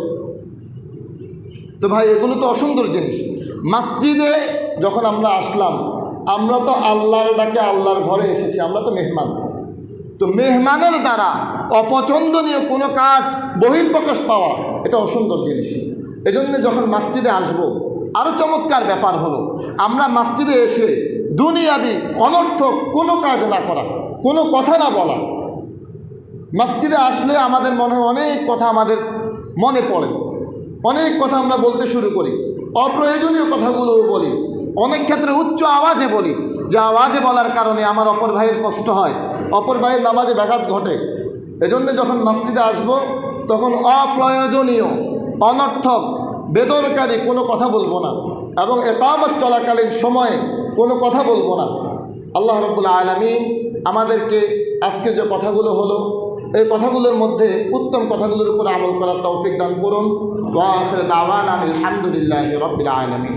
Speaker 1: তো ভাই এগুলো তো অসুন্দর জিনিস। মসজিদে যখন আমরা আসলাম, আমরা তো আল্লাহর ডাকে আল্লাহর ঘরে এসেছি, আমরা তো মেহমান। তো মেহমানের দ্বারা অপছন্দনীয় কোনো কাজ বহিঃপ্রকাশ পাওয়া এটা অসুন্দর জিনিস। এজন্য যখন মসজিদে আসব, আরও চমৎকার ব্যাপার হলো আমরা মসজিদে এসে দুনিয়াবি অনর্থক কোনো কাজ না করা, কোনো কথা না বলা। মসজিদে আসলে আমাদের মনে হয় অনেক কথা আমাদের মনে পড়ে, অনেক কথা আমরা বলতে শুরু করি, অপ্রয়োজনীয় কথাগুলোও বলি, অনেক ক্ষেত্রে উচ্চ আওয়াজে বলি, যে আওয়াজে বলার কারণে আমার অপর ভাইয়ের কষ্ট হয়, অপর ভাইয়ের নামাজে ব্যাঘাত ঘটে। এজন্য যখন মসজিদে আসব তখন অপ্রয়োজনীয়, অনর্থক, বেদরকারী কোনো কথা বলবো না, এবং ইকামত চলাকালীন সময়ে কোনো কথা বলবো না। আল্লাহ রাব্বুল আলামিন আমাদেরকে আজকে যে কথাগুলো হলো, এই কথাগুলোর মধ্যে উত্তম কথাগুলোর উপর আমল করার তৌফিক দান করুন। ওয়া আখিরু দাওয়ানা আলহামদুলিল্লাহি রাব্বিল আলামিন।